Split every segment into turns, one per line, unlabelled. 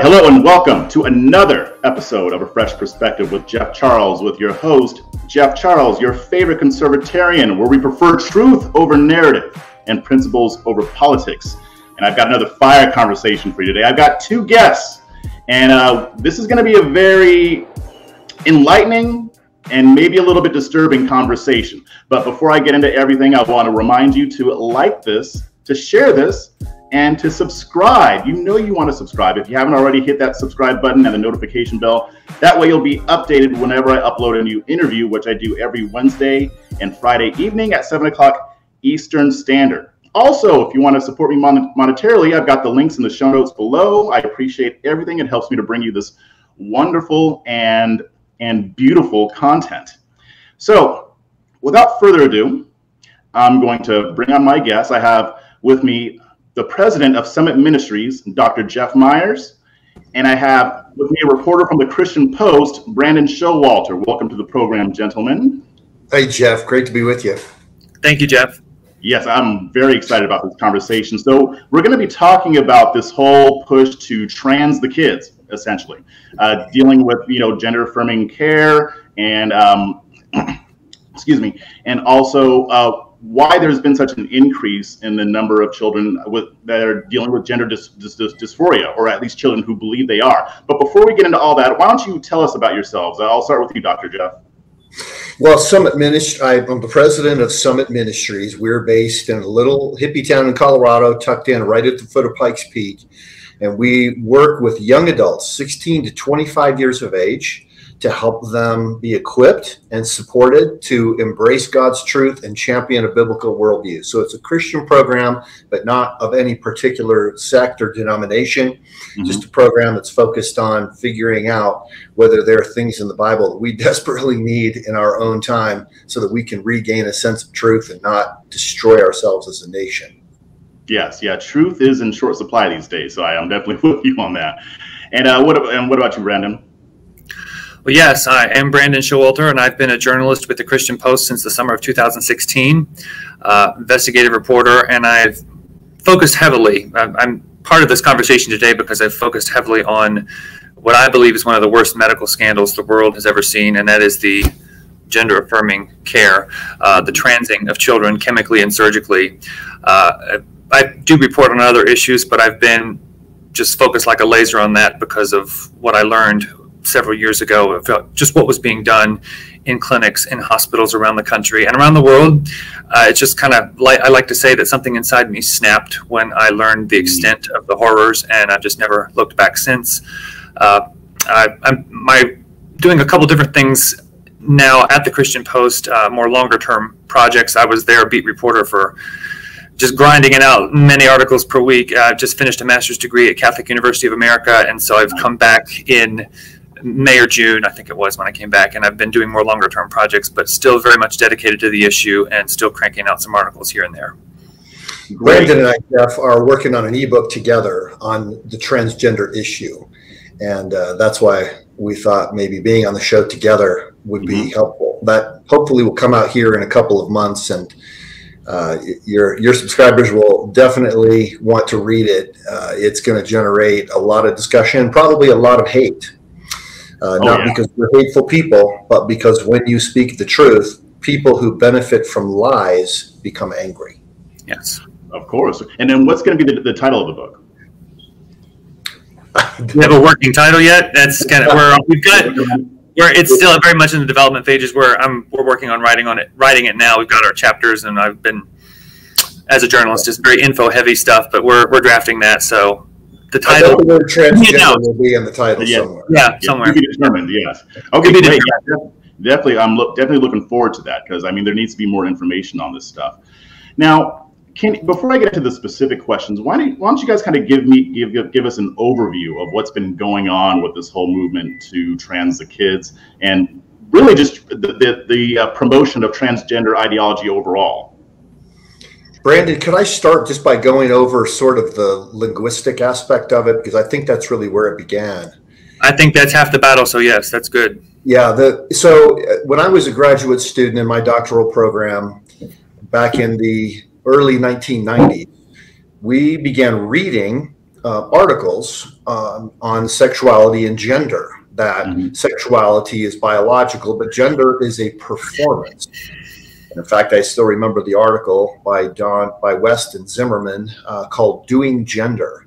hello and welcome to another episode of A Fresh Perspective with Jeff Charles, with your host, Jeff Charles, your favorite conservatarian, where we prefer truth over narrative and principles over politics. And I've got another fire conversation for you today. I've got two guests, and this is going to be a very enlightening and maybe a little bit disturbing conversation. But before I get into everything, I want to remind you to like this, to share this, and to subscribe. You know you want to subscribe. If you haven't already, hit that subscribe button and the notification bell. That way you'll be updated whenever I upload a new interview, which I do every Wednesday and Friday evening at 7 o'clock Eastern Standard. Also, if you want to support me monetarily, I've got the links in the show notes below. I appreciate everything. It helps me to bring you this wonderful and beautiful content. So without further ado, I'm going to bring on my guests. I have with me the president of Summit Ministries, Dr. Jeff Myers, and I have with me a reporter from the Christian Post, Brandon Schowalter. Welcome to the program, gentlemen.
Hey, Jeff. Great to be with you.
Thank you, Jeff. Yes,
I'm very excited about this conversation. So we're going to be talking about this whole push to trans the kids, essentially, dealing with, gender-affirming care and, excuse me, and also why there's been such an increase in the number of children that are dealing with gender dysphoria, or at least children who believe they are. But before we get into all that, why don't you tell us about yourselves? I'll start with you, Dr. Jeff.
Well, I'm the president of Summit Ministries. We're based in a little hippie town in Colorado, tucked in right at the foot of Pikes Peak. And we work with young adults, 16 to 25 years of age, to help them be equipped and supported to embrace God's truth and champion a biblical worldview. So it's a Christian program, but not of any particular sect or denomination, just a program that's focused on figuring out whether there are things in the Bible that we desperately need in our own time so that we can regain a sense of truth and not destroy ourselves as a nation.
Yes, yeah, truth is in short supply these days, so I am definitely with you on that. And what about you, Brandon?
Well, yes, I am Brandon Schowalter, and I've been a journalist with the Christian Post since the summer of 2016, investigative reporter, and I've focused heavily. I'm part of this conversation today because I've focused heavily on what I believe is one of the worst medical scandals the world has ever seen, and that is the gender-affirming care, the transing of children chemically and surgically. I do report on other issues, but I've been just focused like a laser on that because of what I learned several years ago of just what was being done in clinics, in hospitals around the country and around the world. It's just kind of like, I like to say that something inside me snapped when I learned the extent of the horrors, and I've just never looked back since. I'm doing a couple different things now at the Christian Post, more longer term projects. I was their beat reporter for just grinding it out, many articles per week. I've just finished a master's degree at Catholic University of America, and so I've come back in May or June, I think it was, when I came back, and I've been doing more longer term projects, but still very much dedicated to the issue and still cranking out some articles here and there.
Brandon and I, Jeff, are working on an ebook together on the transgender issue, and that's why we thought maybe being on the show together would be helpful. That hopefully will come out here in a couple of months, and your subscribers will definitely want to read it. It's going to generate a lot of discussion, probably a lot of hate. Because we're hateful people, but because when you speak the truth, people who benefit from lies become angry.
Yes,
of course. And then what's going to be the title of the book?
Do you have a working title yet? That's kind of where it's still very much in the development phases. We're working on writing it now. We've got our chapters, and I've been, as a journalist, just very info heavy stuff, but we're drafting that. So the title,
I bet the word transgender will be in the title somewhere.
Yeah, somewhere.
To be determined, yes. Okay, great. Yeah, definitely, I'm definitely looking forward to that, because I mean there needs to be more information on this stuff. Now, before I get into the specific questions, why don't you guys kind of give us an overview of what's been going on with this whole movement to trans the kids, and really just the promotion of transgender ideology overall?
Brandon, could I start just by going over sort of the linguistic aspect of it? Because I think that's really where it began.
I think that's half the battle, so yes, that's good.
Yeah, so when I was a graduate student in my doctoral program back in the early 1990s, we began reading articles on sexuality and gender, that sexuality is biological, but gender is a performance. And in fact, I still remember the article by West and Zimmerman called "Doing Gender."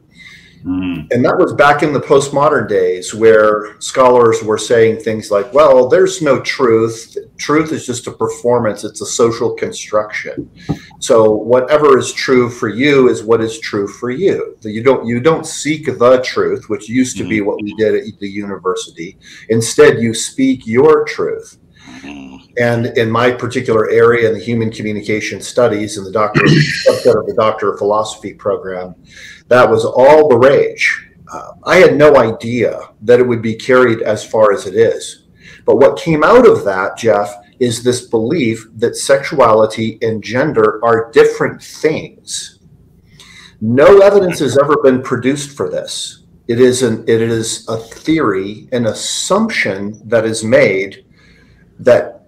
And that was back in the postmodern days, where scholars were saying things like, well, there's no truth. Truth is just a performance. It's a social construction. So whatever is true for you is what is true for you. You don't seek the truth, which used to be what we did at the university. Instead, you speak your truth. And in my particular area, in the human communication studies, in the subset of the Doctor of Philosophy program, that was all the rage. I had no idea that it would be carried as far as it is. But what came out of that, Jeff, is this belief that sexuality and gender are different things. No evidence has ever been produced for this. It is a theory, an assumption that is made that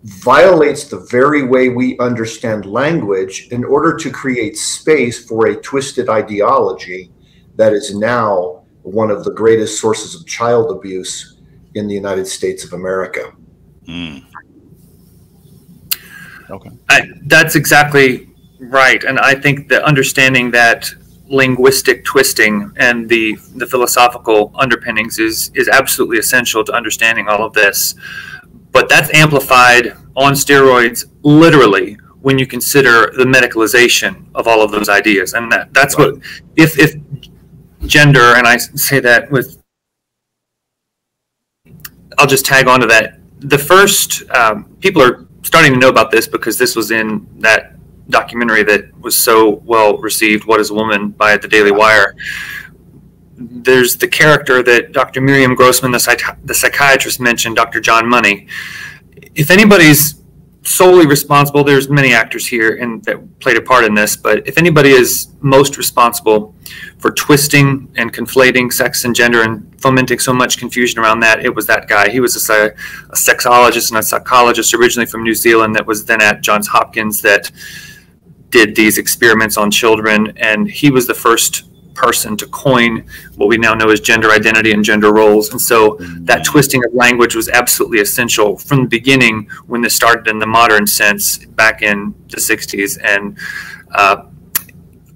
violates the very way we understand language in order to create space for a twisted ideology that is now one of the greatest sources of child abuse in the United States of America.
Okay.
That's exactly right. And I think the understanding that linguistic twisting and the philosophical underpinnings is absolutely essential to understanding all of this. But that's amplified on steroids, literally, when you consider the medicalization of all of those ideas. And that's what, if gender, and I say that with, I'll just tag on to that. The first, people are starting to know about this because this was in that documentary that was so well received, What is a Woman, by the Daily Wire. There's the character that Dr. Miriam Grossman, the psychiatrist, mentioned, Dr. John Money. If anybody's solely responsible, there's many actors here that played a part in this, but if anybody is most responsible for twisting and conflating sex and gender and fomenting so much confusion around that, it was that guy. He was a sexologist and a psychologist originally from New Zealand that was then at Johns Hopkins that did these experiments on children, and he was the first person to coin what we now know as gender identity and gender roles. And so that twisting of language was absolutely essential from the beginning when this started in the modern sense back in the 60s. And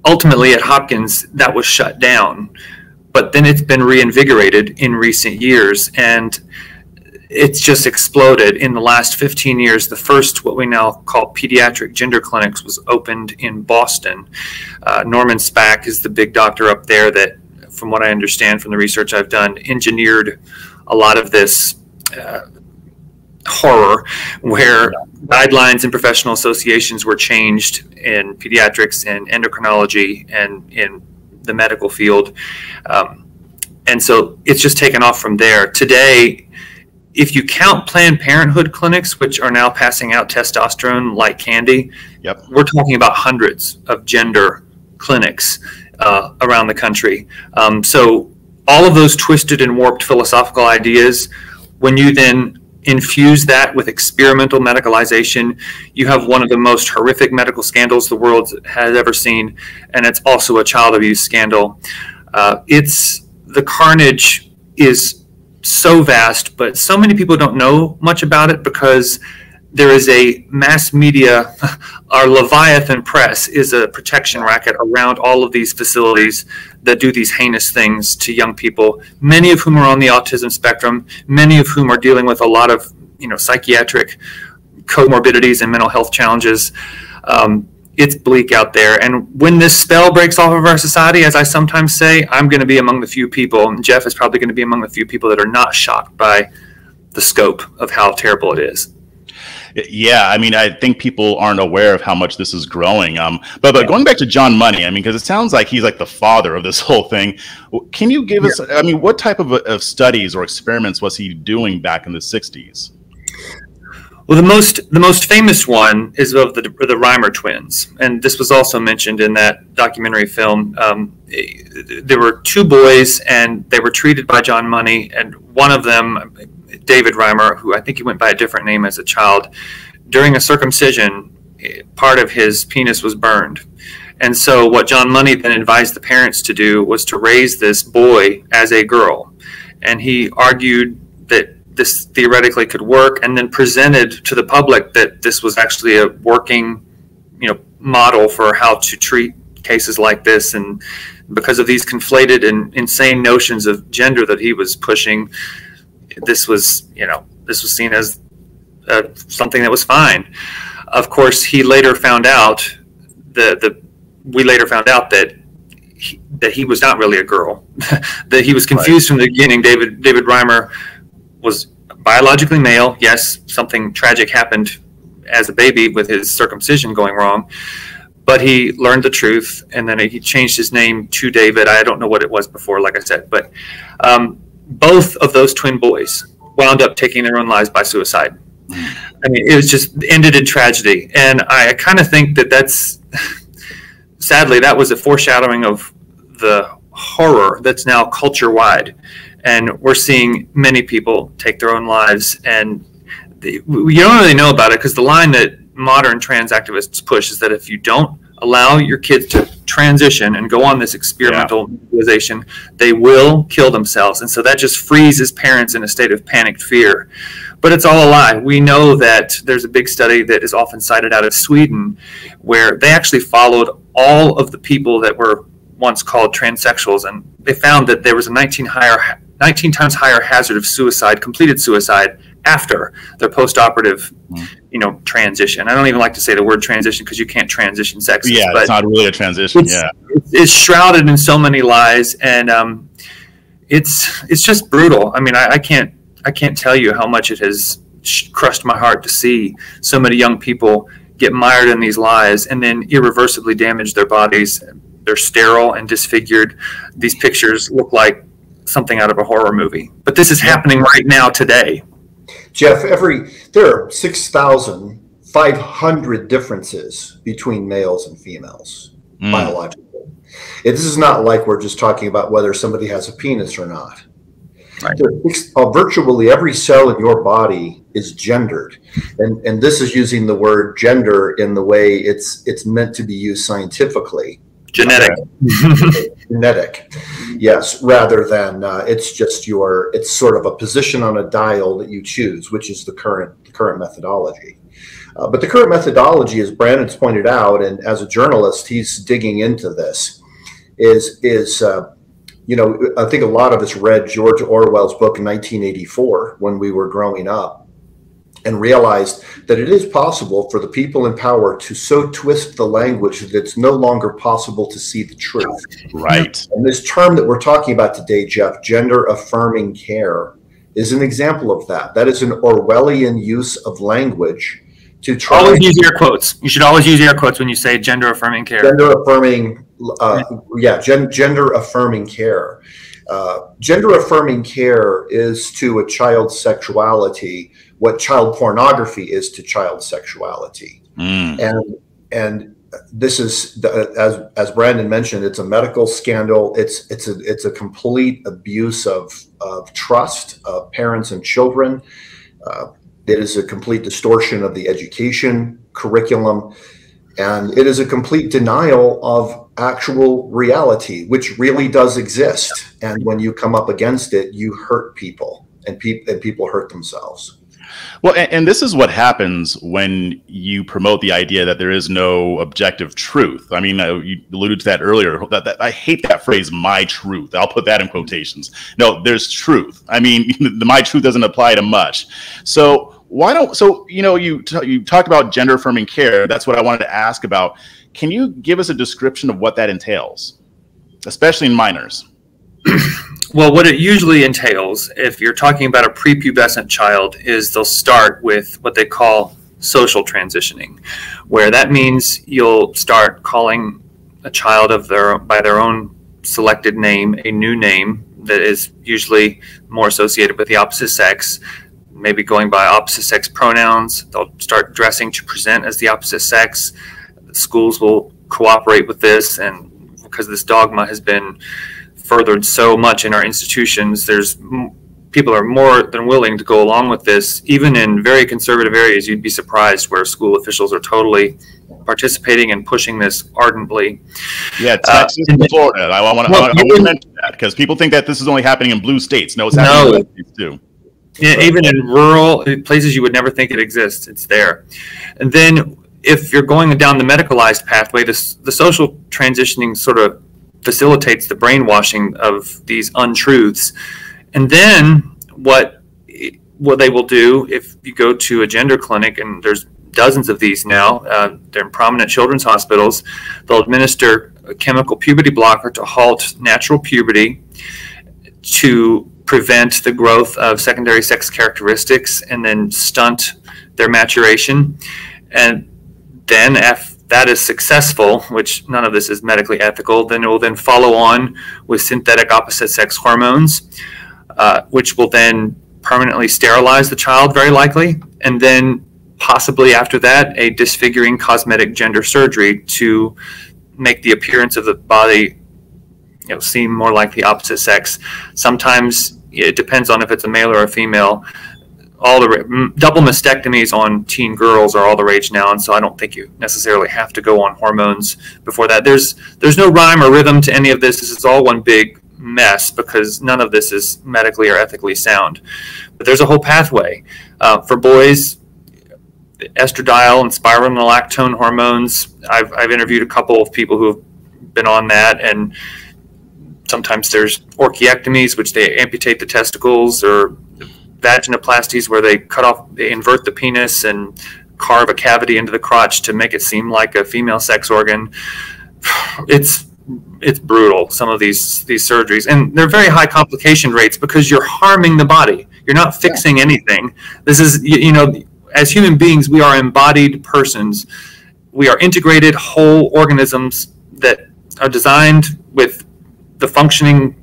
ultimately at Hopkins, that was shut down. But then it's been reinvigorated in recent years, and it's just exploded in the last 15 years. The first, what we now call pediatric gender clinics, was opened in Boston. Norman Spack is the big doctor up there that, from what I understand from the research I've done, engineered a lot of this horror where guidelines and professional associations were changed in pediatrics and endocrinology and in the medical field. And so it's just taken off from there. Today, if you count Planned Parenthood clinics, which are now passing out testosterone like candy, we're talking about hundreds of gender clinics around the country. So all of those twisted and warped philosophical ideas, when you then infuse that with experimental medicalization, you have one of the most horrific medical scandals the world has ever seen, and it's also a child abuse scandal. The carnage is so vast, but so many people don't know much about it because there is a mass media, our Leviathan press is a protection racket around all of these facilities that do these heinous things to young people, many of whom are on the autism spectrum, many of whom are dealing with a lot of psychiatric comorbidities and mental health challenges. It's bleak out there. And when this spell breaks off of our society, as I sometimes say, I'm going to be among the few people, and Jeff is probably going to be among the few people that are not shocked by the scope of how terrible it is.
Yeah, I mean, I think people aren't aware of how much this is growing. But going back to John Money, I mean, because it sounds like he's like the father of this whole thing. Can you give us, I mean, what type of studies or experiments was he doing back in the 60s?
Well, the most famous one is of the Reimer twins, and this was also mentioned in that documentary film. There were two boys, and they were treated by John Money, and one of them, David Reimer, who I think he went by a different name as a child, during a circumcision, part of his penis was burned, And so what John Money then advised the parents to do was to raise this boy as a girl. And he argued that this theoretically could work, and then presented to the public that this was actually a working, model for how to treat cases like this. And because of these conflated and insane notions of gender that he was pushing, this was seen as something that was fine. Of course, he later found out we later found out that he was not really a girl, that he was confused from the beginning. David Reimer was biologically male. Yes, something tragic happened as a baby with his circumcision going wrong, but he learned the truth, and then he changed his name to David. I don't know what it was before, like I said, but both of those twin boys wound up taking their own lives by suicide. I mean, it was just ended in tragedy. And I kind of think that's sadly, that was a foreshadowing of the horror that's now culture-wide. And we're seeing many people take their own lives. And you don't really know about it, because the line that modern trans activists push is that if you don't allow your kids to transition and go on this experimental realization, they will kill themselves. And so that just freezes parents in a state of panicked fear. But it's all a lie. We know that there's a big study that is often cited out of Sweden, where they actually followed all of the people that were once called transsexuals, and they found that there was a 19 times higher hazard of suicide, completed suicide, after their post-operative, transition. I don't even like to say the word transition, because you can't transition sexes.
Yeah, it's not really a transition.
It's shrouded in so many lies, and it's just brutal. I mean, I can't tell you how much it has crushed my heart to see so many young people get mired in these lies and then irreversibly damage their bodies. They're sterile and disfigured. These pictures look like something out of a horror movie. But this is happening right now, today.
Jeff, there are 6,500 differences between males and females, biologically. This is not like we're just talking about whether somebody has a penis or not. Right. Virtually every cell in your body is gendered, and this is using the word gender in the way it's meant to be used scientifically.
Genetic.
Genetic, yes, rather than it's sort of a position on a dial that you choose, which is the current methodology. But the current methodology, as Brandon's pointed out, and as a journalist, he's digging into this, is I think a lot of us read George Orwell's book in 1984 when we were growing up, and realized that it is possible for the people in power to so twist the language that it's no longer possible to see the truth.
Right.
And this term that we're talking about today, Jeff, gender-affirming care, is an example of that. That is an Orwellian use of language to try.
Always use air quotes. You should always use air quotes when you say gender-affirming care.
Gender-affirming, gender-affirming care. Gender-affirming care is to a child's sexuality what child pornography is to child sexuality. And this is, as Brandon mentioned, it's a medical scandal. It's a complete abuse of trust of parents and children. It is a complete distortion of the education curriculum, and it is a complete denial of actual reality, which really does exist. And when you come up against it, you hurt people, and people hurt themselves.
Well, and this is what happens when you promote the idea that there is no objective truth. I mean, you alluded to that earlier. That I hate that phrase, "my truth." I'll put that in quotations. No, there's truth. I mean, my truth doesn't apply to much. So you talked about gender affirming care. That's what I wanted to ask about. Can you give us a description of what that entails, especially in minors?
Well, what it usually entails, if you're talking about a prepubescent child, is they'll start with what they call social transitioning, where that means you'll start calling a child by their own selected name, a new name that is usually more associated with the opposite sex, maybe going by opposite sex pronouns. They'll start dressing to present as the opposite sex. The schools will cooperate with this, and because this dogma has been furthered so much in our institutions, people are more than willing to go along with this. Even in very conservative areas, you'd be surprised where school officials are totally participating and pushing this ardently.
Yeah, Texas and Florida. I want to mention that because people think that this is only happening in blue states. No, it's happening in blue states too.
Yeah, even in rural places you would never think it exists, it's there. And then if you're going down the medicalized pathway, the social transitioning sort of facilitates the brainwashing of these untruths. And then what they will do, if you go to a gender clinic, and there's dozens of these now, they're in prominent children's hospitals, they'll administer a chemical puberty blocker to halt natural puberty, to prevent the growth of secondary sex characteristics, and then stunt their maturation. And then if that is successful, which none of this is medically ethical, then it will then follow on with synthetic opposite sex hormones, which will then permanently sterilize the child, very likely, and then possibly after that a disfiguring cosmetic gender surgery to make the appearance of the body seem more like the opposite sex. Sometimes it depends on if it's a male or a female. All the double mastectomies on teen girls are all the rage now, and so I don't think you necessarily have to go on hormones before that. There's no rhyme or rhythm to any of this. This is all one big mess because none of this is medically or ethically sound. But there's a whole pathway. For boys, estradiol and spironolactone hormones, I've interviewed a couple of people who have been on that, and sometimes there's orchiectomies, which they amputate the testicles, or vaginoplasties where they invert the penis and carve a cavity into the crotch to make it seem like a female sex organ. It's brutal, some of these surgeries, and they're very high complication rates because you're harming the body. You're not fixing anything. This is, as human beings, we are embodied persons. We are integrated whole organisms that are designed with the functioning,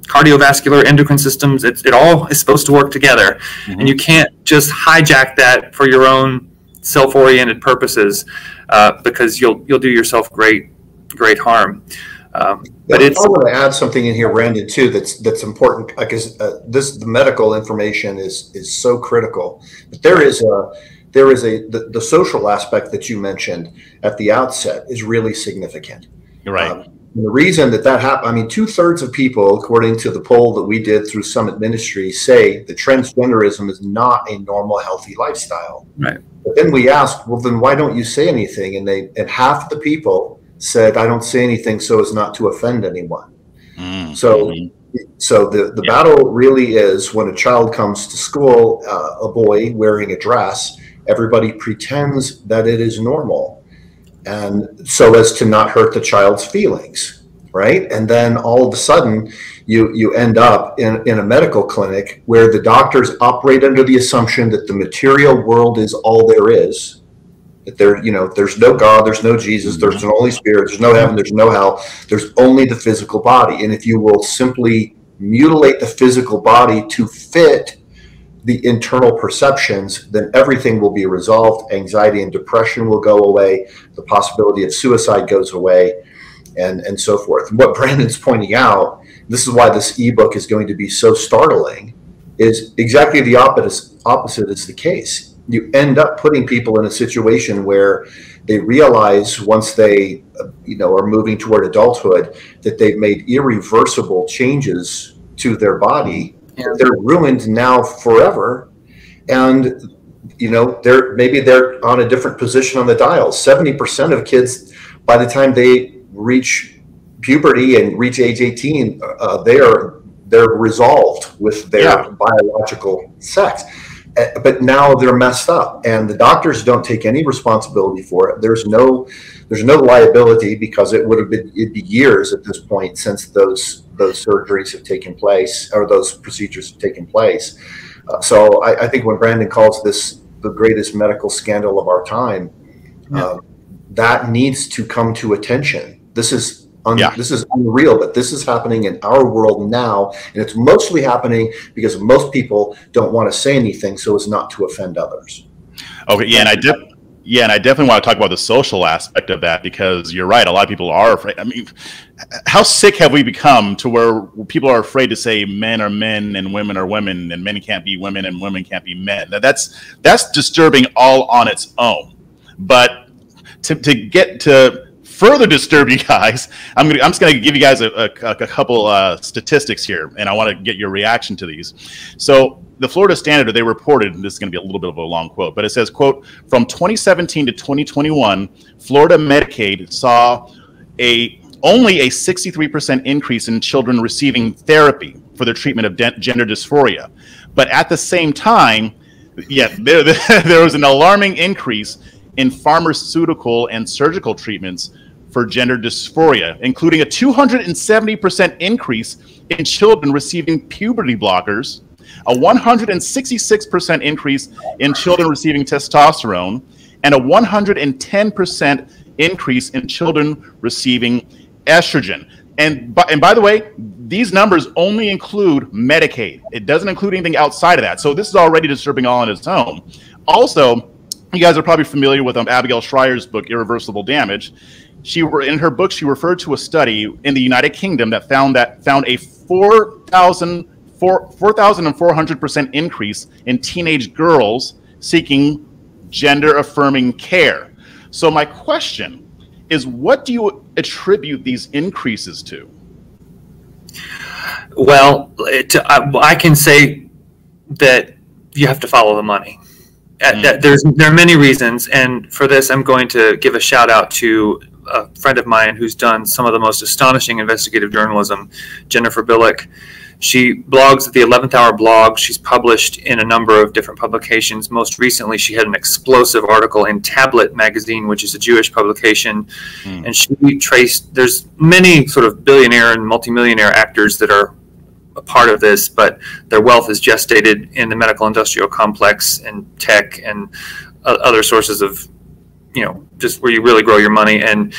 cardiovascular, endocrine systems. It all is supposed to work together, and you can't just hijack that for your own self-oriented purposes, because you'll do yourself great harm. But I
want to add something in here, Brandon, too. That's important because the medical information is so critical. But there is the social aspect that you mentioned at the outset is really significant.
You're right.
The reason that happened, 2/3 of people, according to the poll that we did through Summit Ministries, say that transgenderism is not a normal, healthy lifestyle. Right. But then we asked, well, then why don't you say anything? And half the people said, I don't say anything so as not to offend anyone. So the battle really is when a child comes to school, a boy wearing a dress, everybody pretends that it is normal, and so as to not hurt the child's feelings, right? And then all of a sudden you end up in a medical clinic where the doctors operate under the assumption that the material world is all there is, that there's no God, there's no Jesus, there's no Holy Spirit, there's no heaven, there's no hell, there's only the physical body. And if you will simply mutilate the physical body to fit the internal perceptions, then everything will be resolved. Anxiety and depression will go away. The possibility of suicide goes away, and so forth. And what Brandon's pointing out, this is why this ebook is going to be so startling, is exactly the opposite is the case. You end up putting people in a situation where they realize once they are moving toward adulthood that they've made irreversible changes to their body. They're ruined now forever, and they're on a different position on the dial. 70% of kids, by the time they reach puberty and reach age 18, they're resolved with their biological sex, but now they're messed up, and the doctors don't take any responsibility for it. There's no liability because it'd be years at this point since those surgeries have taken place, or those procedures have taken place. So I think when Brandon calls this the greatest medical scandal of our time, that needs to come to attention. This is unreal, but this is happening in our world now, and it's mostly happening because most people don't want to say anything so as not to offend others.
Okay, and I definitely want to talk about the social aspect of that, because you're right. A lot of people are afraid. How sick have we become to where people are afraid to say men are men and women are women, and men can't be women and women can't be men? That's disturbing all on its own. But to get to further disturb you guys, I'm just gonna give you guys a couple statistics here, and I want to get your reaction to these. So the Florida Standard, they reported, and this is going to be a little bit of a long quote, but it says, quote, from 2017 to 2021, Florida Medicaid saw only a 63% increase in children receiving therapy for their treatment of gender dysphoria. But at the same time, there was an alarming increase in pharmaceutical and surgical treatments for gender dysphoria, including a 270% increase in children receiving puberty blockers, a 166% increase in children receiving testosterone, and a 110% increase in children receiving estrogen. And by the way, these numbers only include Medicaid. It doesn't include anything outside of that. So this is already disturbing all on its own. Also, you guys are probably familiar with Abigail Schreier's book, Irreversible Damage. In her book, she referred to a study in the United Kingdom that found a 4,400% increase in teenage girls seeking gender-affirming care. So my question is, what do you attribute these increases to?
Well, I can say that you have to follow the money. There are many reasons, and for this, I'm going to give a shout out to a friend of mine who's done some of the most astonishing investigative journalism, Jennifer Billick. She blogs at the 11th Hour blog. She's published in a number of different publications. Most recently, she had an explosive article in Tablet magazine, which is a Jewish publication. And she traced, there's many sort of billionaire and multimillionaire actors that are a part of this, but their wealth is gestated in the medical industrial complex and tech and other sources of, just where you really grow your money. And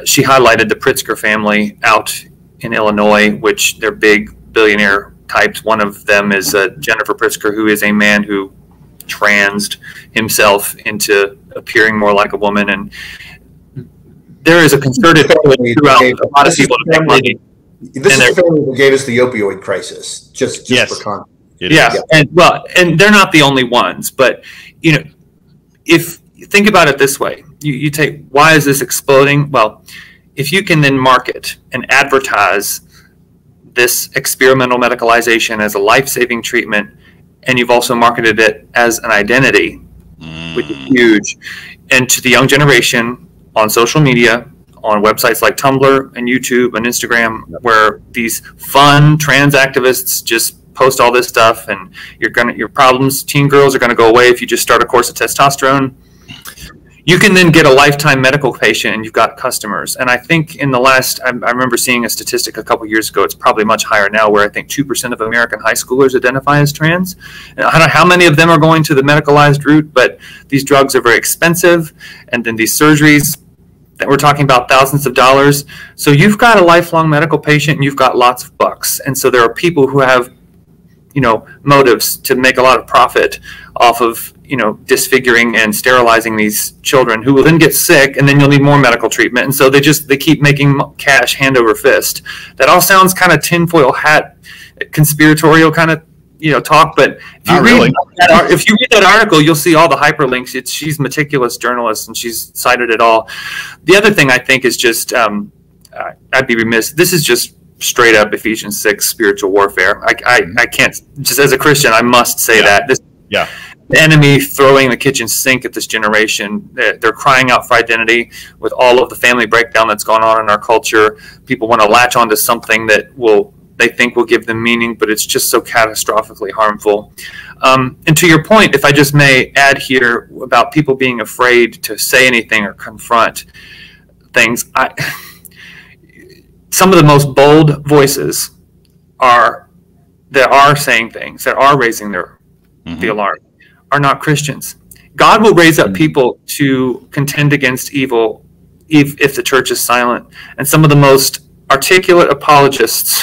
she highlighted the Pritzker family out in Illinois, which they're big billionaire types. One of them is Jennifer Pritzker, who is a man who transed himself into appearing more like a woman. And there is a concerted push throughout a lot of people to make money.
This is the family who gave us the opioid crisis, just for context.
Yeah, and they're not the only ones, but if you think about it this way, you take, why is this exploding? Well, if you can then market and advertise this experimental medicalization as a life-saving treatment, and you've also marketed it as an identity, which is huge, and to the young generation on social media, on websites like Tumblr and YouTube and Instagram, where these fun trans activists just post all this stuff, and your problems, teen girls, are going to go away if you just start a course of testosterone. You can then get a lifetime medical patient, and you've got customers. And I think in the last, I remember seeing a statistic a couple years ago, it's probably much higher now, where I think 2% of American high schoolers identify as trans. And I don't know how many of them are going to the medicalized route, but these drugs are very expensive. And then these surgeries that we're talking about, thousands of dollars. So you've got a lifelong medical patient, and you've got lots of bucks. And so there are people who have, motives to make a lot of profit off of, disfiguring and sterilizing these children, who will then get sick, and then you'll need more medical treatment. And so they keep making cash hand over fist. That all sounds kind of tinfoil hat, conspiratorial kind of, talk. But if you read that article, you'll see all the hyperlinks. She's a meticulous journalist, and she's cited it all. The other thing I think is just, I'd be remiss. This is just straight up Ephesians 6 spiritual warfare. I can't, just as a Christian, I must say that. The enemy throwing the kitchen sink at this generation. They're crying out for identity with all of the family breakdown that's gone on in our culture. People want to latch onto something that they think will give them meaning, but it's just so catastrophically harmful. And to your point, if I just may add here about people being afraid to say anything or confront things, some of the most bold voices that are saying things, that are raising the alarm, are not Christians. God will raise up people to contend against evil if the church is silent. And some of the most articulate apologists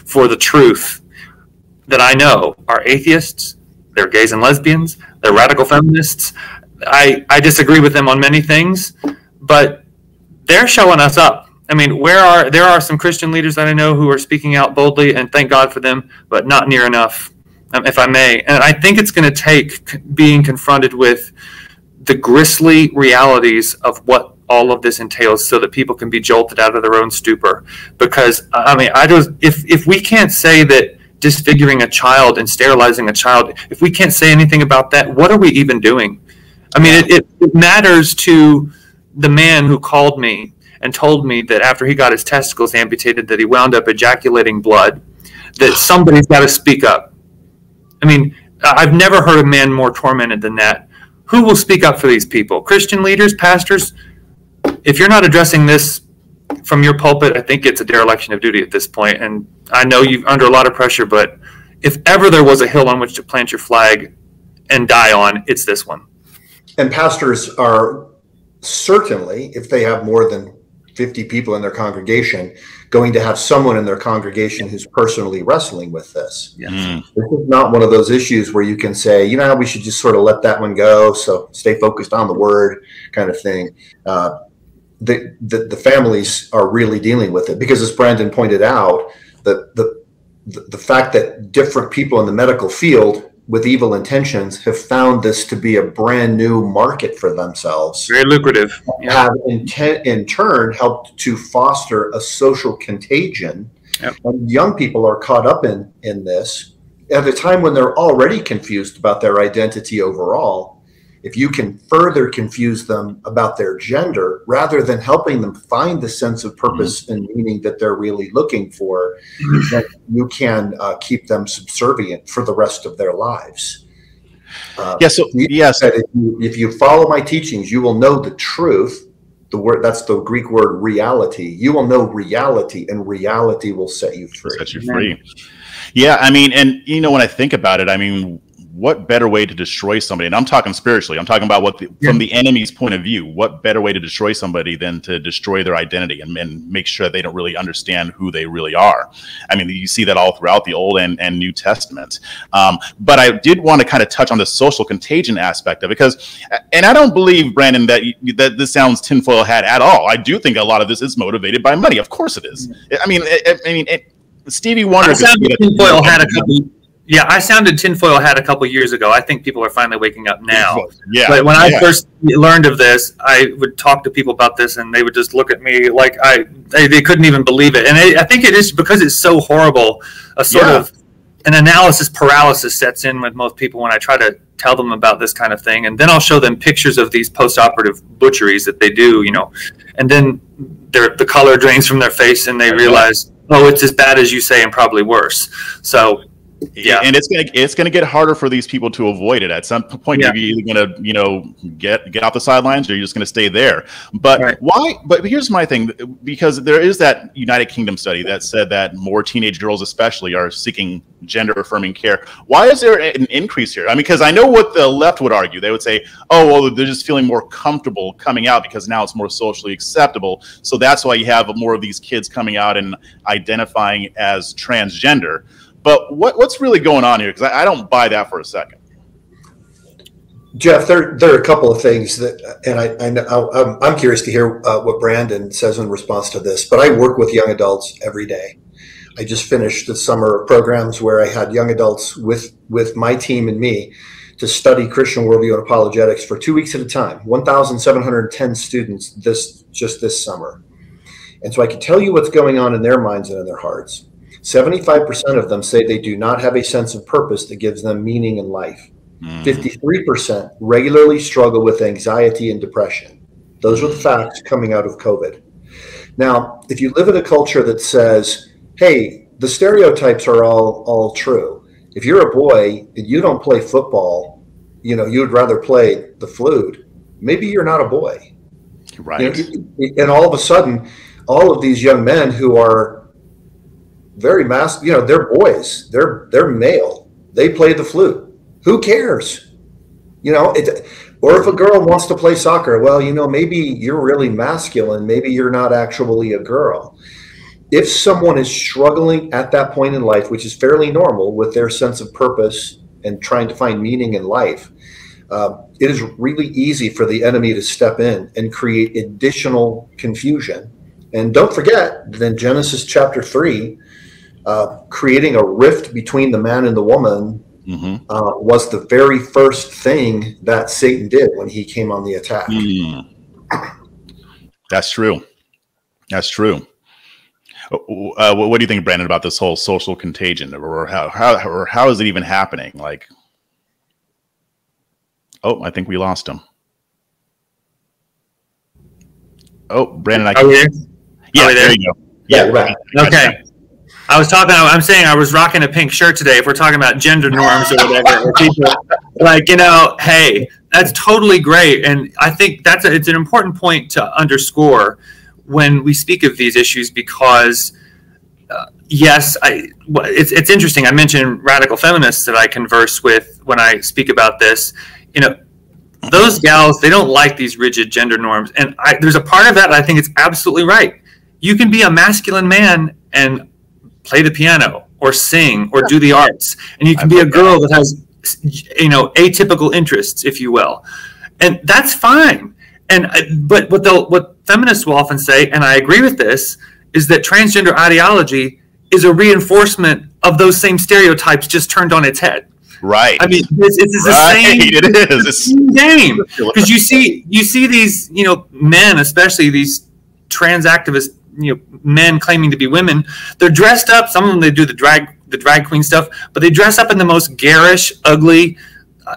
for the truth that I know are atheists, they're gays and lesbians, they're radical feminists. I disagree with them on many things, but they're showing us up. I mean, there are some Christian leaders that I know who are speaking out boldly, and thank God for them, but not near enough, if I may. And I think it's going to take being confronted with the grisly realities of what all of this entails so that people can be jolted out of their own stupor. Because I mean, if we can't say that disfiguring a child and sterilizing a child, if we can't say anything about that, what are we even doing? I mean, it matters to the man who called me and told me that after he got his testicles amputated that he wound up ejaculating blood, that somebody's got to speak up. I mean, I've never heard a man more tormented than that. Who will speak up for these people? Christian leaders, pastors? If you're not addressing this from your pulpit, I think it's a dereliction of duty at this point. And I know you're under a lot of pressure, but if ever there was a hill on which to plant your flag and die on, it's this one.
And pastors are certainly, if they have more than 50 people in their congregation, going to have someone in their congregation who's personally wrestling with this.
Yes.
This is not one of those issues where you can say, you know, we should just sort of let that one go, so stay focused on the word kind of thing. The families are really dealing with it because, as Brandon pointed out, the fact that different people in the medical field with evil intentions have found this to be a brand new market for themselves.
Very lucrative.
Have in turn helped to foster a social contagion.
Yep.
And young people are caught up in this at a time when they're already confused about their identity overall. If you can further confuse them about their gender, rather than helping them find the sense of purpose and meaning that they're really looking for, then you can keep them subservient for the rest of their lives. If you follow my teachings, you will know the truth. The word, that's the Greek word reality. You will know reality, and reality will set you free.
Set you free. Yeah, I mean, and you know, when I think about it, I mean, what better way to destroy somebody? And I'm talking spiritually. I'm talking about from the enemy's point of view. What better way to destroy somebody than to destroy their identity and make sure they don't really understand who they really are? I mean, you see that all throughout the Old and New Testament. But I did want to kind of touch on the social contagion aspect of it, because, and I don't believe, Brandon, that this sounds tinfoil hat at all. I do think a lot of this is motivated by money. Of course it is. I mean, Stevie Wonder.
I sounded tinfoil hat a couple years ago. I think people are finally waking up now. Yeah. But when I first learned of this, I would talk to people about this, and they would just look at me like they couldn't even believe it. And I think it is because it's so horrible. A sort of an analysis paralysis sets in with most people when I try to tell them about this kind of thing. And then I'll show them pictures of these post-operative butcheries that they do, you know, and then the color drains from their face, and they realize, oh, it's as bad as you say and probably worse. So. Yeah,
and it's gonna get harder for these people to avoid it. At some point, you're either gonna, you know, get off the sidelines, or you're just gonna stay there. But why? But here's my thing, because there is that United Kingdom study that said that more teenage girls, especially, are seeking gender-affirming care. Why is there an increase here? I mean, because I know what the left would argue. They would say, oh, well, they're just feeling more comfortable coming out because now it's more socially acceptable. So that's why you have more of these kids coming out and identifying as transgender. But what's really going on here? Because I don't buy that for a second.
Jeff, there are a couple of things that, and I'm curious to hear what Brandon says in response to this. But I work with young adults every day. I just finished the summer of programs where I had young adults with my team and me to study Christian worldview and apologetics for 2 weeks at a time. 1,710 students this summer, and so I can tell you what's going on in their minds and in their hearts. 75% of them say they do not have a sense of purpose that gives them meaning in life. 53% regularly struggle with anxiety and depression. Those are the facts coming out of COVID. Now, if you live in a culture that says, hey, the stereotypes are all true. If you're a boy and you don't play football, you know, you'd rather play the flute, maybe you're not a boy.
Right.
You know, and all of a sudden, all of these young men who are very you know, they're boys, they're male, they play the flute. Who cares? You know, or if a girl wants to play soccer, well, you know, maybe you're really masculine, maybe you're not actually a girl. If someone is struggling at that point in life, which is fairly normal, with their sense of purpose and trying to find meaning in life, it is really easy for the enemy to step in and create additional confusion. And don't forget that in Genesis chapter 3, creating a rift between the man and the woman was the very first thing that Satan did when he came on the attack.
That's true. That's true. What do you think, Brandon, about this whole social contagion, or how is it even happening? Like, oh, I think we lost him. Oh, Brandon,
Are we there?
Yeah,
there
you go.
Yeah, right.
Okay. I'm saying I was rocking a pink shirt today. If we're talking about gender norms or whatever, or people like, hey, that's totally great. And I think it's an important point to underscore when we speak of these issues, because yes, it's interesting. I mentioned radical feminists that I converse with when I speak about this. Those gals, they don't like these rigid gender norms. And there's a part of that I think it's absolutely right. You can be a masculine man and play the piano or sing or do the arts. And you can be a girl that has, atypical interests, if you will. And that's fine. But what feminists will often say, and I agree with this, is that transgender ideology is a reinforcement of those same stereotypes just turned on its head.
Right.
I mean, it's the same.
It is. It's
the same game, because you see these, men, especially these trans activist, men claiming to be women. They're dressed up. Some of them, they do the drag queen stuff, but they dress up in the most garish, ugly.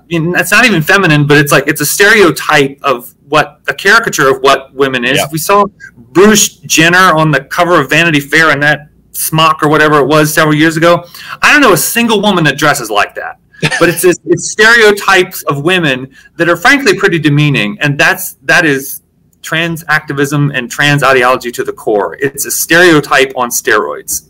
It's not even feminine, but it's a stereotype of a caricature of what women is.
Yeah.
If we saw Bruce Jenner on the cover of Vanity Fair in that smock or whatever it was several years ago, I don't know a single woman that dresses like that. But it's stereotypes of women that are frankly pretty demeaning, and that is trans activism and trans ideology to the core. It's a stereotype on steroids.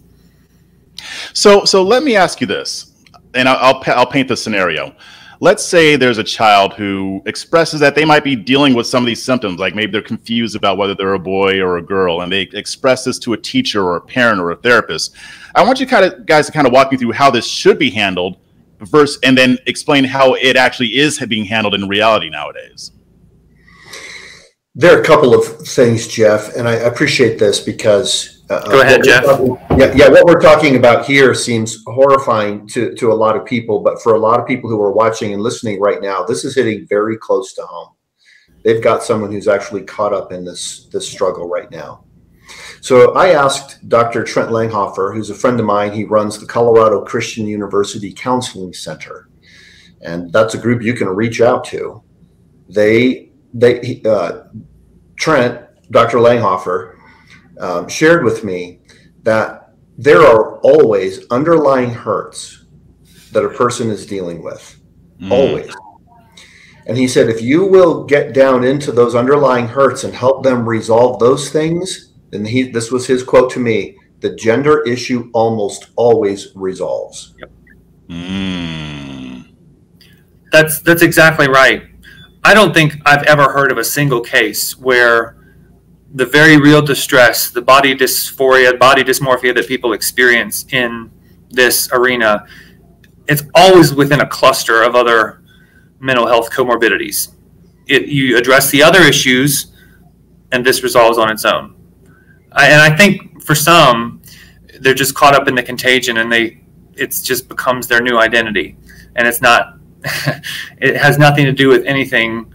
So let me ask you this, and I'll paint the scenario. Let's say there's a child who expresses that they might be dealing with some of these symptoms, like maybe they're confused about whether they're a boy or a girl, and they express this to a teacher or a parent or a therapist. I want you guys to kind of walk me through how this should be handled first, and then explain how it actually is being handled in reality nowadays.
There are a couple of things, Jeff, and I appreciate this because
go ahead, Jeff.
What we're talking about here seems horrifying to a lot of people, but for a lot of people who are watching and listening right now, this is hitting very close to home. They've got someone who's actually caught up in this struggle right now. So I asked Dr. Trent Langhofer, who's a friend of mine. He runs the Colorado Christian University Counseling Center, and that's a group you can reach out to. Trent, Dr. Langhofer, shared with me that there are always underlying hurts that a person is dealing with, always. And he said, if you will get down into those underlying hurts and help them resolve those things, and this was his quote to me, the gender issue almost always resolves.
Yep. That's exactly right. I don't think I've ever heard of a single case where the very real distress, the body dysphoria, body dysmorphia that people experience in this arena, it's always within a cluster of other mental health comorbidities. You address the other issues, and this resolves on its own. And I think for some, they're just caught up in the contagion, and it just becomes their new identity. And it's not, it has nothing to do with anything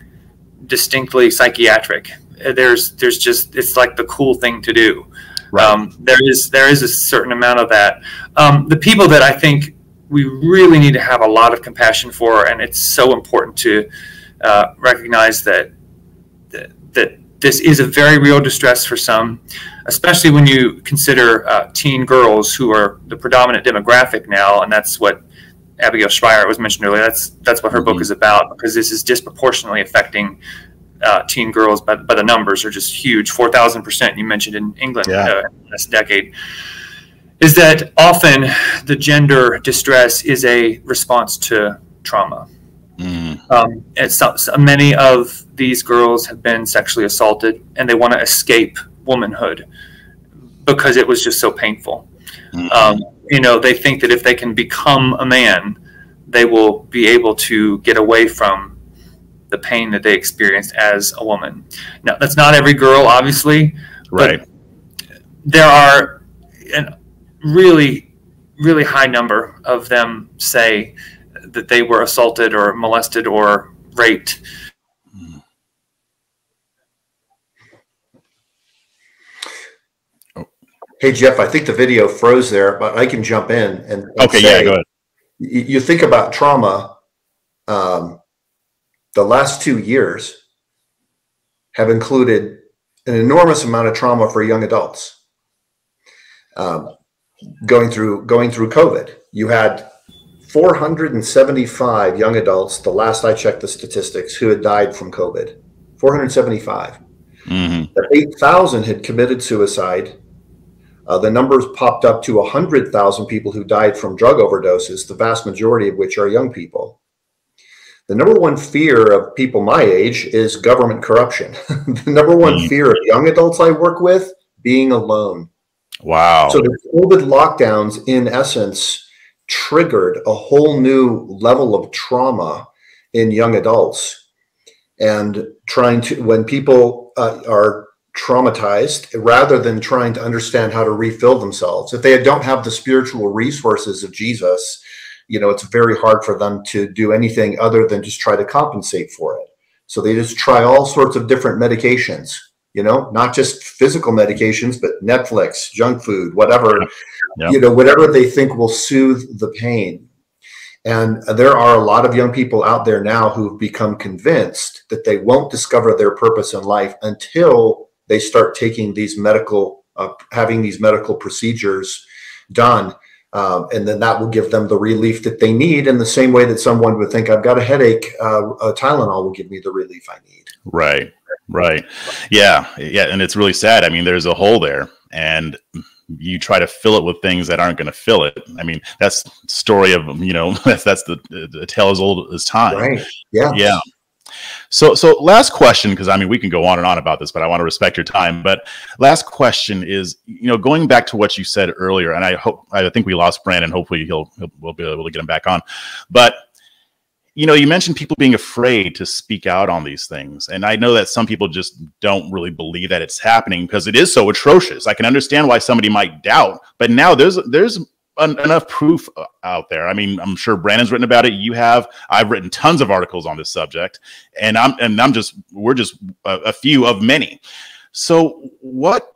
distinctly psychiatric. There's just, it's like the cool thing to do. Right. There is a certain amount of that. The people that I think we really need to have a lot of compassion for, and it's so important to recognize that this is a very real distress for some, especially when you consider teen girls, who are the predominant demographic now, and that's what Abigail Schreier was mentioned earlier. That's what her book is about, because this is disproportionately affecting teen girls, but the numbers are just huge. 4,000% you mentioned in England this decade. Is that often the gender distress is a response to trauma. Many of these girls have been sexually assaulted, and they want to escape womanhood because it was just so painful. They think that if they can become a man, they will be able to get away from the pain that they experienced as a woman. Now, that's not every girl, obviously, right? But there are a really, really high number of them say that they were assaulted or molested or raped.
Hey, Jeff, I think the video froze there, but I can jump in and
okay,
say,
yeah, go ahead.
You think about trauma, the last 2 years have included an enormous amount of trauma for young adults. Going through COVID, you had 475 young adults, the last I checked the statistics, who had died from COVID. 475. 8,000 had committed suicide. The numbers popped up to 100,000 people who died from drug overdoses, the vast majority of which are young people. The number one fear of people my age is government corruption. The number one fear of young adults I work with, being alone.
Wow.
So the COVID lockdowns, in essence, triggered a whole new level of trauma in young adults. And when people are traumatized, rather than trying to understand how to refill themselves, if they don't have the spiritual resources of Jesus, it's very hard for them to do anything other than just try to compensate for it. So they just try all sorts of different medications, not just physical medications, but Netflix, junk food, whatever, whatever they think will soothe the pain. And there are a lot of young people out there now who've become convinced that they won't discover their purpose in life until they start taking these having these medical procedures done. And then that will give them the relief that they need, in the same way that someone would think, I've got a headache, a Tylenol will give me the relief I need.
Right. Yeah. And it's really sad. I mean, there's a hole there, and you try to fill it with things that aren't going to fill it. I mean, that's the story of, that's the tale as old as time.
Right. Yeah.
Yeah. So last question, because we can go on and on about this, but I want to respect your time. But last question is, going back to what you said earlier, and I think we lost Brandon. Hopefully we'll be able to get him back on. But you mentioned people being afraid to speak out on these things, and I know that some people just don't really believe that it's happening because it is so atrocious. I can understand why somebody might doubt, but now there's enough proof out there. I mean, I'm sure Brandon's written about it. I've written tons of articles on this subject, and we're just a few of many. So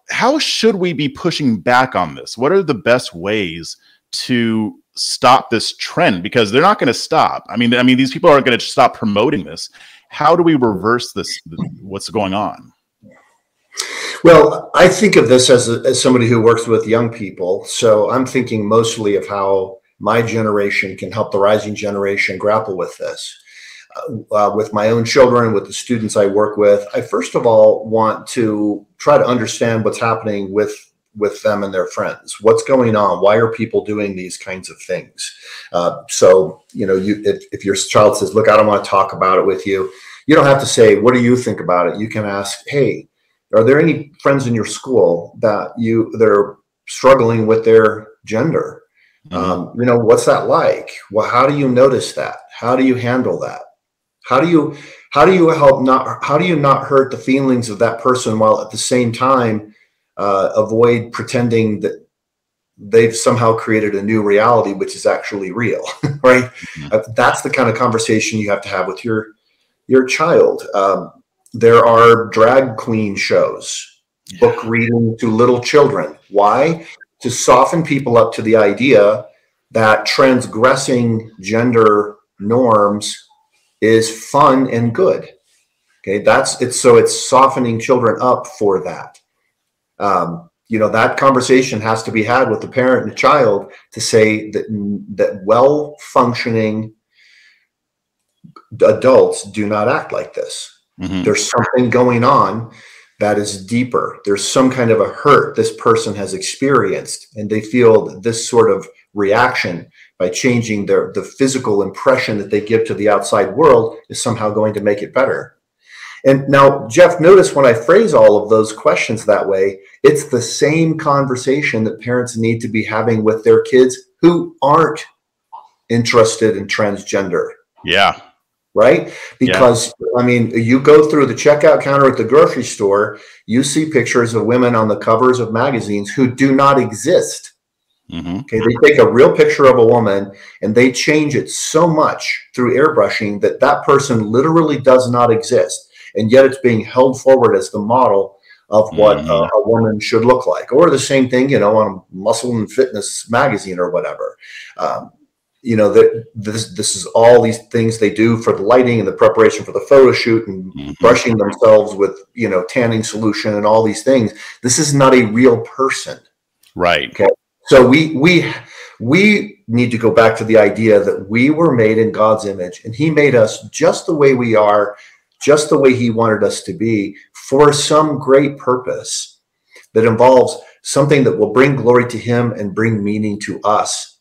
how should we be pushing back on this? What are the best ways to stop this trend? Because they're not going to stop. I mean, these people aren't going to stop promoting this. How do we reverse this? What's going on?
Well, I think of this as somebody who works with young people. So I'm thinking mostly of how my generation can help the rising generation grapple with this. With my own children, with the students I work with, I first of all want to try to understand what's happening with them and their friends. What's going on? Why are people doing these kinds of things? So, if your child says, look, I don't want to talk about it with you, you don't have to say, what do you think about it? You can ask, hey, are there any friends in your school that are struggling with their gender? What's that like? Well, how do you notice that? How do you handle that? How do you not hurt the feelings of that person, while at the same time avoid pretending that they've somehow created a new reality, which is actually real, right? That's the kind of conversation you have to have with your child. There are drag queen shows, book reading to little children. Why? To soften people up to the idea that transgressing gender norms is fun and good. Okay, it's softening children up for that. That conversation has to be had with the parent and the child to say that well-functioning adults do not act like this. There's something going on that is deeper. There's some kind of a hurt this person has experienced, and they feel that this sort of reaction by changing the physical impression that they give to the outside world is somehow going to make it better. And now, Jeff, notice when I phrase all of those questions that way, it's the same conversation that parents need to be having with their kids who aren't interested in transgender.
Yeah.
Right? Because, you go through the checkout counter at the grocery store, you see pictures of women on the covers of magazines who do not exist. Okay, they take a real picture of a woman and they change it so much through airbrushing that person literally does not exist. And yet it's being held forward as the model of what a woman should look like, or the same thing, you know, on Muscle and Fitness magazine or whatever. You know, that this is all these things they do for the lighting and the preparation for the photo shoot and brushing themselves with, you know, tanning solution and all these things. This is not a real person.
Right.
Okay. So we need to go back to the idea that we were made in God's image, and he made us just the way we are, just the way he wanted us to be, for some great purpose that involves something that will bring glory to him and bring meaning to us.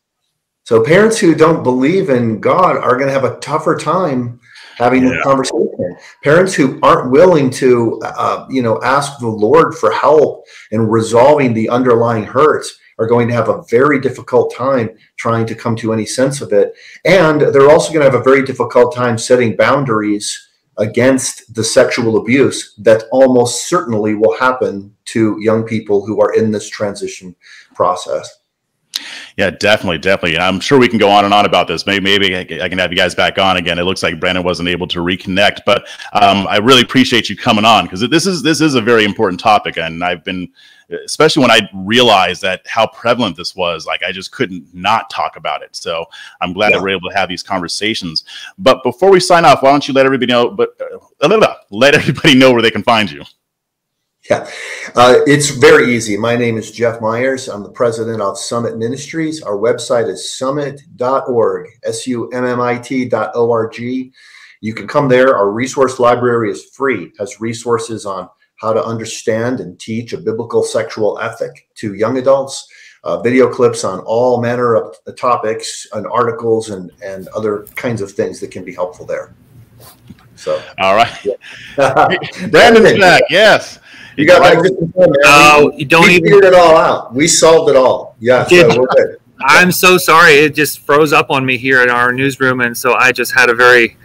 So parents who don't believe in God are going to have a tougher time having a conversation. Parents who aren't willing to, you know, ask the Lord for help in resolving the underlying hurts are going to have a very difficult time trying to come to any sense of it. And they're also going to have a very difficult time setting boundaries against the sexual abuse that almost certainly will happen to young people who are in this transition process.
Yeah, definitely. And I'm sure we can go on and on about this. Maybe I can have you guys back on again. It looks like Brandon wasn't able to reconnect, but I really appreciate you coming on, because this is a very important topic. And I've been, especially when I realized that how prevalent this was, like I just couldn't not talk about it. So I'm glad that we're able to have these conversations. But before we sign off, why don't you let everybody know, let everybody know where they can find you.
Yeah, it's very easy. My name is Jeff Myers. I'm the president of Summit Ministries. Our website is summit.org, summit.org. You can come there. Our resource library is free, has resources on how to understand and teach a biblical sexual ethic to young adults, video clips on all manner of topics and articles and other kinds of things that can be helpful there. So, all right.
Yeah. Brandon's back. Yes.
You got right. You don't even figured it all out. We solved it all. Yeah, so we're good.
I'm so sorry. It just froze up on me here in our newsroom, and so I just had a very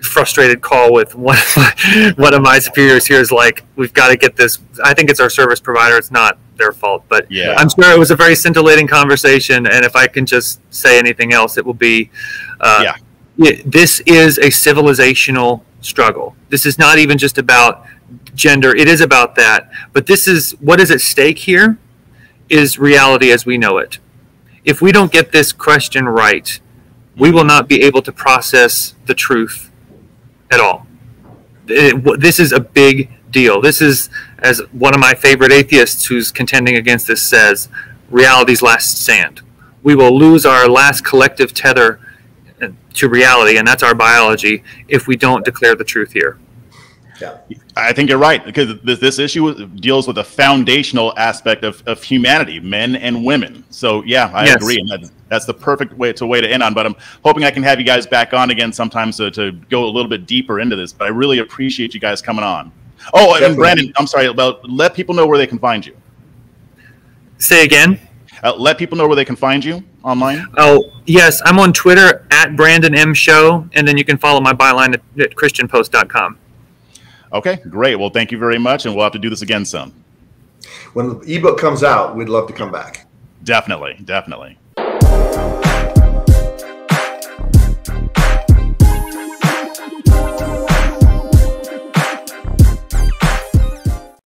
frustrated call with one of my superiors here. Is like, we've got to get this. I think it's our service provider. It's not their fault, but I'm sure it was a very scintillating conversation. And if I can just say anything else, it will be, this is a civilizational struggle. This is not even just about gender. It is about that, but this is what is at stake here is reality as we know it. If we don't get this question right, we will not be able to process the truth at all. This is a big deal. This is, as one of my favorite atheists who's contending against this says, reality's last stand. We will lose our last collective tether to reality, and that's our biology, if we don't declare the truth here.
Yeah, I think you're right, because this issue deals with a foundational aspect of humanity, men and women. So yeah, I agree, and that's the perfect way to end on. But I'm hoping I can have you guys back on again sometimes to go a little bit deeper into this. But I really appreciate you guys coming on. Oh, and Brandon, I'm sorry, let people know where they can find you.
Say again.
Let people know where they can find you online.
Oh, yes, I'm on Twitter at Brandon M Show, and then you can follow my byline at christianpost.com.
Okay, great. Well, thank you very much, and we'll have to do this again soon.
When the ebook comes out, we'd love to come back.
Definitely.